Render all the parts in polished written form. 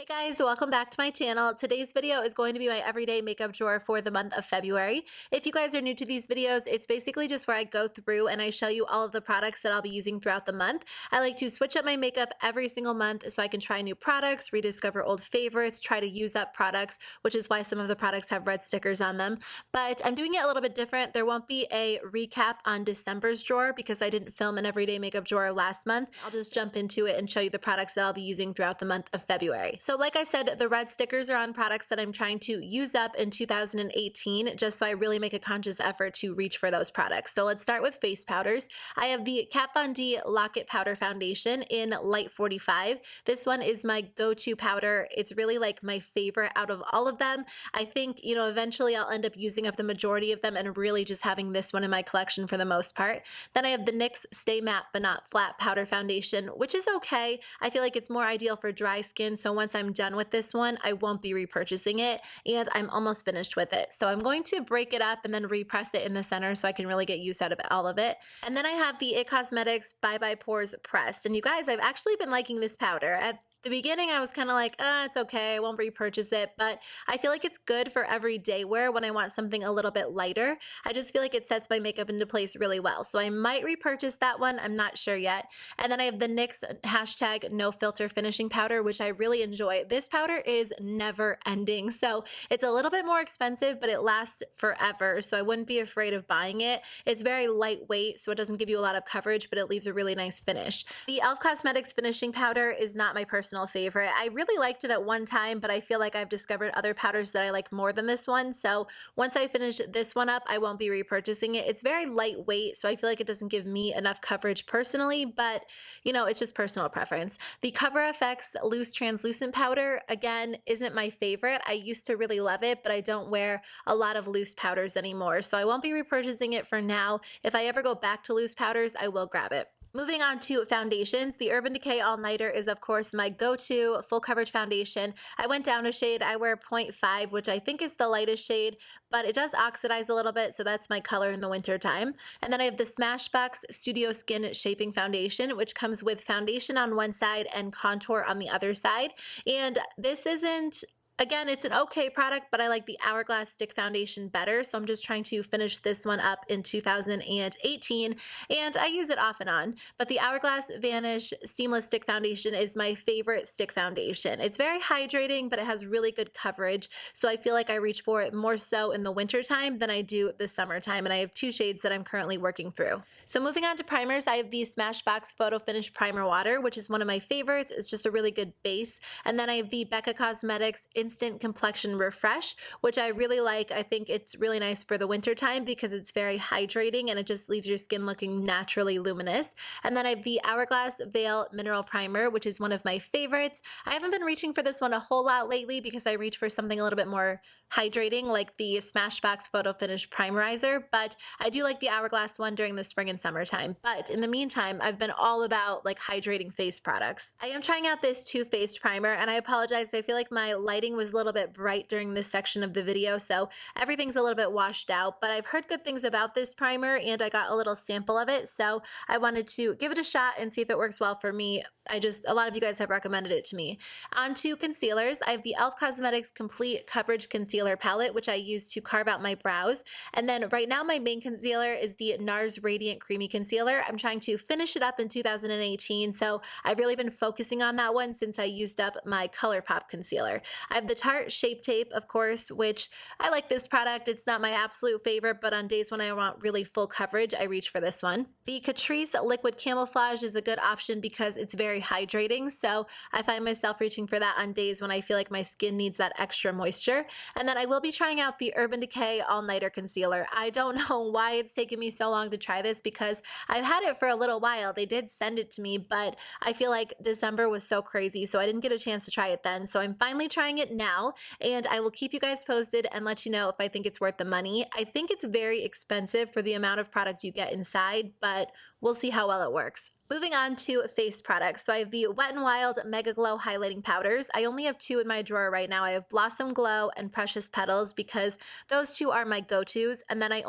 Guys, welcome back to my channel. Today's video is going to be my everyday makeup drawer for the month of February. If you guys are new to these videos, it's basically just where I go through and I show you all of the products that I'll be using throughout the month. I like to switch up my makeup every single month so I can try new products, rediscover old favorites, try to use up products, which is why some of the products have red stickers on them. But I'm doing it a little bit different. There won't be a recap on December's drawer because I didn't film an everyday makeup drawer last month. I'll just jump into it and show you the products that I'll be using throughout the month of February. So like I said, the red stickers are on products that I'm trying to use up in 2018, just so I really make a conscious effort to reach for those products. So let's start with face powders. I have the Kat Von D Lock-It Powder Foundation in Light 45. This one is my go-to powder. It's really like my favorite out of all of them. I think, eventually I'll end up using up the majority of them and really just having this one in my collection for the most part. Then I have the NYX Stay Matte But Not Flat Powder Foundation, which is okay. I feel like it's more ideal for dry skin, so once I'm done with this one, I won't be repurchasing it, and I'm almost finished with it. So I'm going to break it up and then repress it in the center so I can really get use out of all of it. And then I have the It Cosmetics Bye Bye Pores Pressed. And you guys, I've actually been liking this powder. At the beginning, I was kind of like, it's okay, I won't repurchase it, but I feel like it's good for everyday wear when I want something a little bit lighter. I just feel like it sets my makeup into place really well. So I might repurchase that one, I'm not sure yet. And then I have the NYX hashtag No Filter Finishing Powder, which I really enjoy. This powder is never ending. So it's a little bit more expensive, but it lasts forever. So I wouldn't be afraid of buying it. It's very lightweight, so it doesn't give you a lot of coverage, but it leaves a really nice finish. The e.l.f. Cosmetics Finishing Powder is not my personal favorite. I really liked it at one time, but I feel like I've discovered other powders that I like more than this one. So once I finish this one up, I won't be repurchasing it. It's very lightweight, so I feel like it doesn't give me enough coverage personally, but it's just personal preference. The Cover FX Loose Translucent Powder, again, isn't my favorite. I used to really love it, but I don't wear a lot of loose powders anymore, so I won't be repurchasing it for now. If I ever go back to loose powders, I will grab it. Moving on to foundations, the Urban Decay All Nighter is of course my go-to full coverage foundation. I went down a shade. I wear 0.5, which I think is the lightest shade, but it does oxidize a little bit, so that's my color in the winter time. And then I have the Smashbox Studio Skin Shaping Foundation, which comes with foundation on one side and contour on the other side. And this isn't, again, it's an okay product, but I like the Hourglass Stick Foundation better, so I'm just trying to finish this one up in 2018, and I use it off and on. But the Hourglass Vanish Seamless Stick Foundation is my favorite stick foundation. It's very hydrating, but it has really good coverage, so I feel like I reach for it more so in the winter time than I do the summertime, and I have two shades that I'm currently working through. So moving on to primers, I have the Smashbox Photo Finish Primer Water, which is one of my favorites. It's just a really good base. And then I have the Becca Cosmetics Instant Complexion Refresh, which I really like. I think it's really nice for the winter time because it's very hydrating and it just leaves your skin looking naturally luminous. And then I have the Hourglass Veil Mineral Primer, which is one of my favorites. I haven't been reaching for this one a whole lot lately because I reach for something a little bit more hydrating like the Smashbox Photo Finish Primerizer, but I do like the Hourglass one during the spring and summertime. But in the meantime, I've been all about like hydrating face products. I am trying out this Too Faced primer, and I apologize, I feel like my lighting was a little bit bright during this section of the video, so everything's a little bit washed out, but I've heard good things about this primer and I got a little sample of it, so I wanted to give it a shot and see if it works well for me. A lot of you guys have recommended it to me. On to concealers, I have the e.l.f. Cosmetics Complete Coverage Concealer Palette, which I use to carve out my brows. And then right now my main concealer is the NARS Radiant Creamy Concealer. I'm trying to finish it up in 2018, so I've really been focusing on that one since I used up my ColourPop concealer. I have the Tarte Shape Tape, of course, which I like this product. It's not my absolute favorite, but on days when I want really full coverage, I reach for this one. The Catrice Liquid Camouflage is a good option because it's very hydrating, so I find myself reaching for that on days when I feel like my skin needs that extra moisture. And then I will be trying out the Urban Decay All Nighter Concealer. I don't know why it's taken me so long to try this because I've had it for a little while. They did send it to me, but I feel like December was so crazy, so I didn't get a chance to try it then. So I'm finally trying it now, and I will keep you guys posted and let you know if I think it's worth the money. I think it's very expensive for the amount of product you get inside, but we'll see how well it works. Moving on to face products. So I have the Wet n Wild Mega Glow Highlighting Powders. I only have two in my drawer right now. I have Blossom Glow and Precious Petals because those two are my go-tos. And then I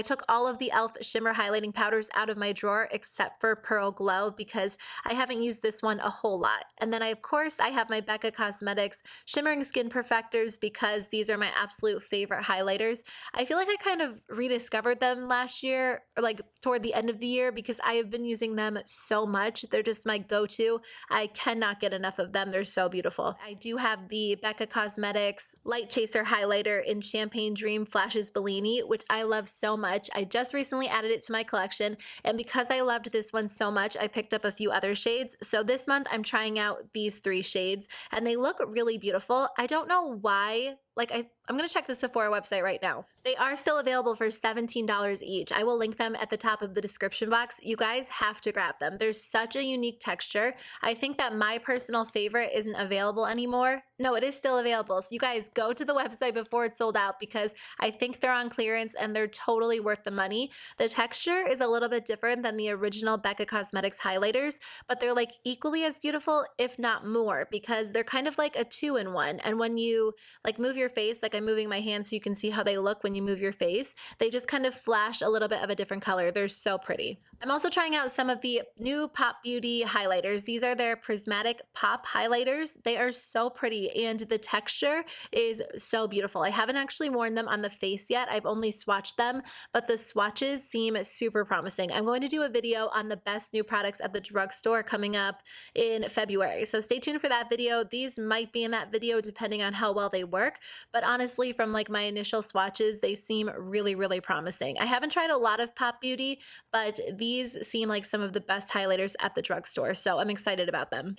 took all of the e.l.f. Shimmer Highlighting Powders out of my drawer except for Pearl Glow because I haven't used this one a whole lot. And then of course, I have my Becca Cosmetics Shimmering Skin Perfectors because these are my absolute favorite highlighters. I feel like I kind of rediscovered them last year, or like toward the end of the year, because I have been using them so much. They're just my go-to. I cannot get enough of them. They're so beautiful. I do have the Becca Cosmetics Light Chaser Highlighter in Champagne Dream Flashes Bellini, which I love so much. I just recently added it to my collection, and because I loved this one so much, I picked up a few other shades. So this month I'm trying out these 3 shades, and they look really beautiful. I don't know why. Like I'm going to check the Sephora website right now. They are still available for $17 each. I will link them at the top of the description box. You guys have to grab them. There's such a unique texture. I think that my personal favorite isn't available anymore. No, it is still available. So you guys go to the website before it's sold out because I think they're on clearance and they're totally worth the money. The texture is a little bit different than the original Becca Cosmetics highlighters, but they're like equally as beautiful, if not more, because they're kind of like a 2-in-1. And when you like move your face, like I'm moving my hand so you can see how they look when you move your face, they just kind of flash a little bit of a different color. They're so pretty. I'm also trying out some of the new Pop Beauty highlighters. These are their prismatic pop highlighters. They are so pretty and the texture is so beautiful. I haven't actually worn them on the face yet. I've only swatched them, but the swatches seem super promising. I'm going to do a video on the best new products at the drugstore coming up in February. So stay tuned for that video. These might be in that video depending on how well they work, but honestly, from like my initial swatches, they seem really, really promising. I haven't tried a lot of Pop Beauty, but these seem like some of the best highlighters at the drugstore, so I'm excited about them.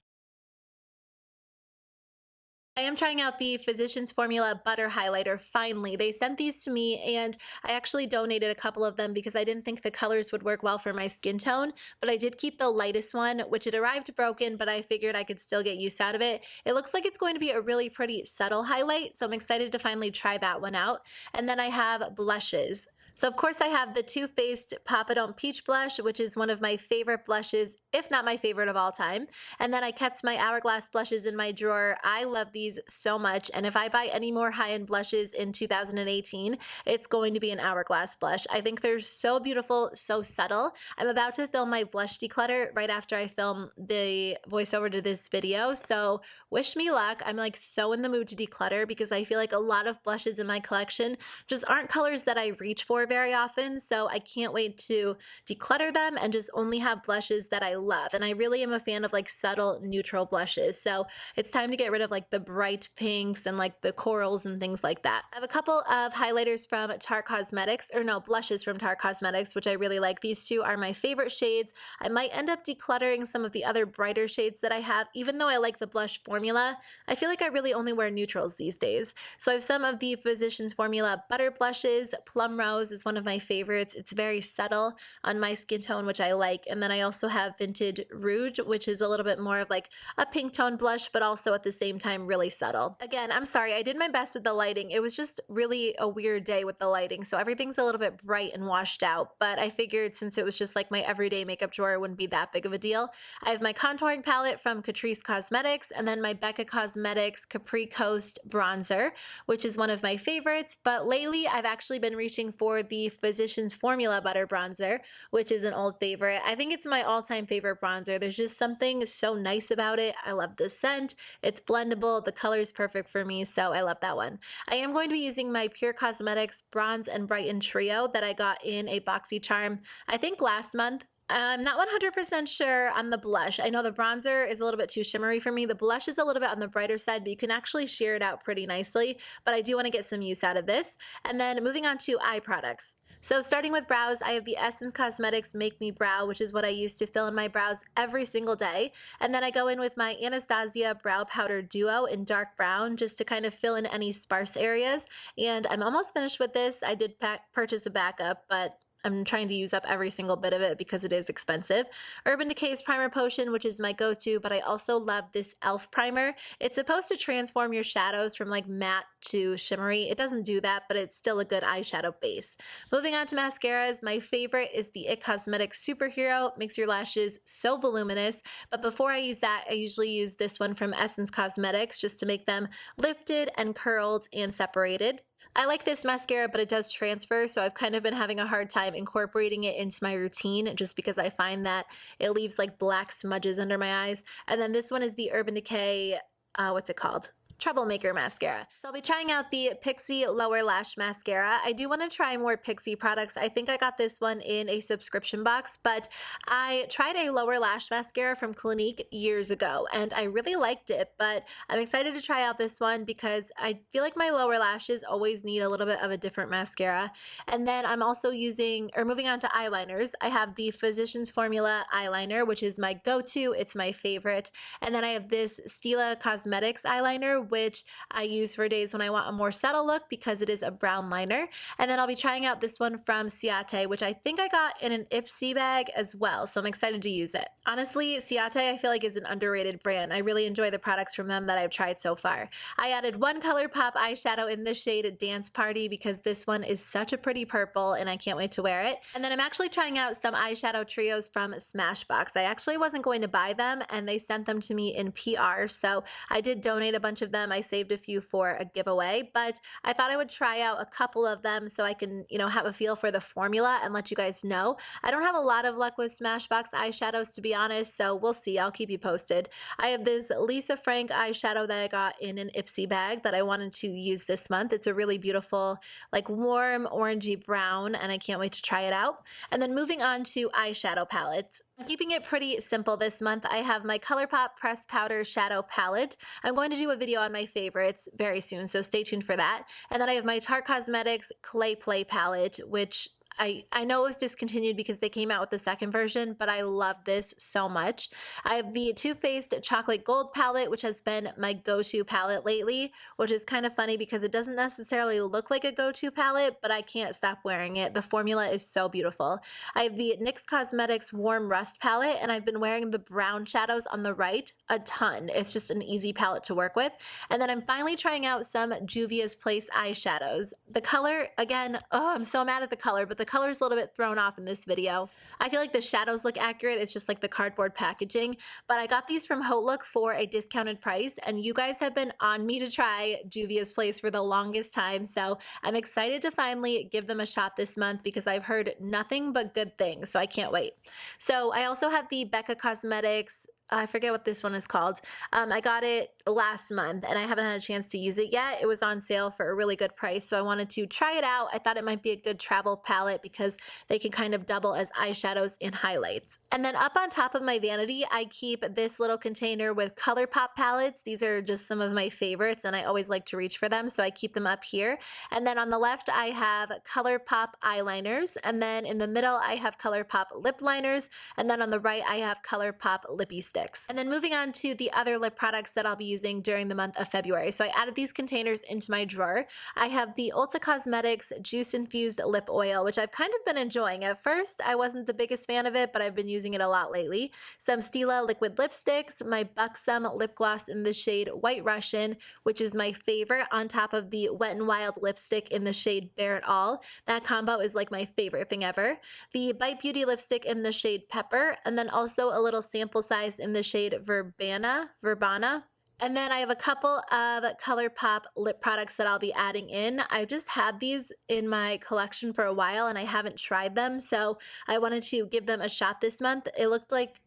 I am trying out the Physicians Formula Butter Highlighter finally. They sent these to me and I actually donated a couple of them because I didn't think the colors would work well for my skin tone, but I did keep the lightest one, which it arrived broken, but I figured I could still get use out of it. It looks like it's going to be a really pretty subtle highlight, so I'm excited to finally try that one out. And then I have blushes. So of course I have the Too Faced Papa Don't Peach Blush, which is one of my favorite blushes, if not my favorite of all time. And then I kept my Hourglass blushes in my drawer. I love these so much, and if I buy any more high-end blushes in 2018, it's going to be an Hourglass blush. I think they're so beautiful, so subtle. I'm about to film my blush declutter right after I film the voiceover to this video, so wish me luck. I'm like so in the mood to declutter because I feel like a lot of blushes in my collection just aren't colors that I reach for very often, so I can't wait to declutter them and just only have blushes that I love. And I really am a fan of like subtle neutral blushes, so it's time to get rid of like the bright pinks and like the corals and things like that. I have a couple of highlighters from Tarte Cosmetics, or no, blushes from Tarte Cosmetics, which I really like. These two are my favorite shades. I might end up decluttering some of the other brighter shades that I have, even though I like the blush formula. I feel like I really only wear neutrals these days. So I have some of the Physicians Formula Butter blushes. Plum Rose is one of my favorites. It's very subtle on my skin tone, which I like. And then I also have Vintage Rouge, which is a little bit more of like a pink tone blush, but also at the same time really subtle. Again, I'm sorry, I did my best with the lighting. It was just really a weird day with the lighting, so everything's a little bit bright and washed out, but I figured since it was just like my everyday makeup drawer, it wouldn't be that big of a deal. I have my contouring palette from Catrice Cosmetics, and then my Becca Cosmetics Capri Coast bronzer, which is one of my favorites, but lately I've actually been reaching for the Physicians Formula Butter Bronzer, which is an old favorite. I think it's my all-time favorite bronzer. There's just something so nice about it. I love the scent. It's blendable. The color is perfect for me, so I love that one. I am going to be using my Pure Cosmetics Bronze and Brighten Trio that I got in a BoxyCharm, I think last month. I'm not 100% sure on the blush. I know the bronzer is a little bit too shimmery for me. The blush is a little bit on the brighter side, but you can actually sheer it out pretty nicely. But I do want to get some use out of this. And then moving on to eye products. So starting with brows, I have the Essence Cosmetics Make Me Brow, which is what I use to fill in my brows every single day. And then I go in with my Anastasia Brow Powder Duo in dark brown just to kind of fill in any sparse areas. And I'm almost finished with this. I did purchase a backup, but I'm trying to use up every single bit of it because it is expensive. Urban Decay's Primer Potion, which is my go-to, but I also love this e.l.f. primer. It's supposed to transform your shadows from like matte to shimmery. It doesn't do that, but it's still a good eyeshadow base. Moving on to mascaras, my favorite is the It Cosmetics Superhero. Makes your lashes so voluminous, but before I use that, I usually use this one from Essence Cosmetics just to make them lifted and curled and separated. I like this mascara, but it does transfer, so I've kind of been having a hard time incorporating it into my routine just because I find that it leaves like black smudges under my eyes. And then this one is the Urban Decay, what's it called? Troublemaker mascara. So I'll be trying out the Pixie Lower Lash Mascara. I do want to try more Pixie products. I think I got this one in a subscription box, but I tried a lower lash mascara from Clinique years ago and I really liked it, but I'm excited to try out this one because I feel like my lower lashes always need a little bit of a different mascara. And then I'm also moving on to eyeliners. I have the Physicians Formula eyeliner, which is my go-to. It's my favorite. And then I have this Stila Cosmetics eyeliner, which I use for days when I want a more subtle look because it is a brown liner. And then I'll be trying out this one from Ciate, which I think I got in an Ipsy bag as well, so I'm excited to use it. Honestly, Ciate I feel like is an underrated brand. I really enjoy the products from them that I've tried so far. I added one ColourPop eyeshadow in the shade Dance Party because this one is such a pretty purple and I can't wait to wear it. And then I'm actually trying out some eyeshadow trios from Smashbox. I actually wasn't going to buy them and they sent them to me in PR, so I did donate a bunch of them. I saved a few for a giveaway, but I thought I would try out a couple of them so I can, have a feel for the formula and let you guys know. I don't have a lot of luck with Smashbox eyeshadows, to be honest, so we'll see. I'll keep you posted. I have this Lisa Frank eyeshadow that I got in an Ipsy bag that I wanted to use this month. It's a really beautiful, like warm orangey brown, and I can't wait to try it out. And then moving on to eyeshadow palettes. I'm keeping it pretty simple this month. I have my ColourPop Pressed Powder Shadow Palette. I'm going to do a video on my favorites very soon, so stay tuned for that. And then I have my Tarte Cosmetics Clay Play Palette, which I know it was discontinued because they came out with the second version, but I love this so much. I have the Too Faced Chocolate Gold palette, which has been my go-to palette lately, which is kind of funny because it doesn't necessarily look like a go-to palette, but I can't stop wearing it. The formula is so beautiful. I have the NYX Cosmetics Warm Rust palette, and I've been wearing the brown shadows on the right a ton. It's just an easy palette to work with. And then I'm finally trying out some Juvia's Place eyeshadows. The color, again, I'm so mad at the color, but the color's a little bit thrown off in this video. I feel like the shadows look accurate. It's just like the cardboard packaging, but I got these from HauteLook for a discounted price, and you guys have been on me to try Juvia's Place for the longest time, so I'm excited to finally give them a shot this month because I've heard nothing but good things, so I can't wait. So I also have the Becca Cosmetics, I forget what this one is called. I got it last month and I haven't had a chance to use it yet. It was on sale for a really good price, so I wanted to try it out. I thought it might be a good travel palette because they can kind of double as eyeshadows and highlights. And then up on top of my vanity, I keep this little container with ColourPop palettes. These are just some of my favorites and I always like to reach for them, so I keep them up here. And then on the left, I have ColourPop eyeliners, and then in the middle, I have ColourPop lip liners, and then on the right, I have ColourPop lippy sticks. And then moving on to the other lip products that I'll be using during the month of February. So I added these containers into my drawer. I have the Ulta Cosmetics Juice Infused Lip Oil, which I've kind of been enjoying. At first, I wasn't the biggest fan of it, but I've been using it a lot lately. Some Stila liquid lipsticks, my Buxom lip gloss in the shade White Russian, which is my favorite, on top of the Wet n Wild lipstick in the shade Bare It All. That combo is like my favorite thing ever. The Bite Beauty lipstick in the shade Pepper, and then also a little sample size in the shade Verbana. And then I have a couple of ColourPop lip products that I'll be adding in. I've just had these in my collection for a while and I haven't tried them, so I wanted to give them a shot this month. They looked like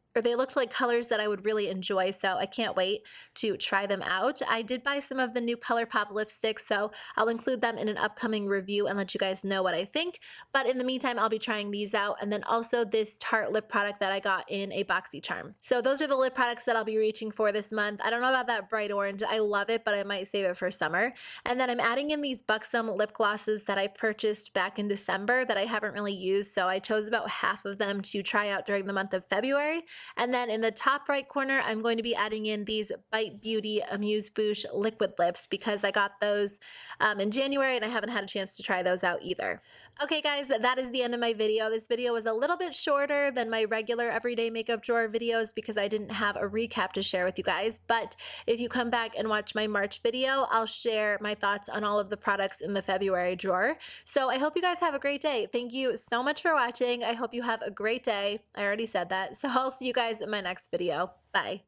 colors that I would really enjoy, so I can't wait to try them out. I did buy some of the new ColourPop lipsticks, so I'll include them in an upcoming review and let you guys know what I think. But in the meantime, I'll be trying these out, and then also this Tarte lip product that I got in a BoxyCharm. So those are the lip products that I'll be reaching for this month. I don't know about that bright orange. I love it, but I might save it for summer. And then I'm adding in these Buxom lip glosses that I purchased back in December that I haven't really used, so I chose about half of them to try out during the month of February. And then in the top right corner, I'm going to be adding in these Bite Beauty Amuse Bouche liquid lips because I got those in January and I haven't had a chance to try those out either. Okay guys, that is the end of my video. This video was a little bit shorter than my regular everyday makeup drawer videos because I didn't have a recap to share with you guys. But if you come back and watch my March video, I'll share my thoughts on all of the products in the February drawer. So I hope you guys have a great day. Thank you so much for watching. I hope you have a great day. I already said that. So I'll see you guys in my next video. Bye.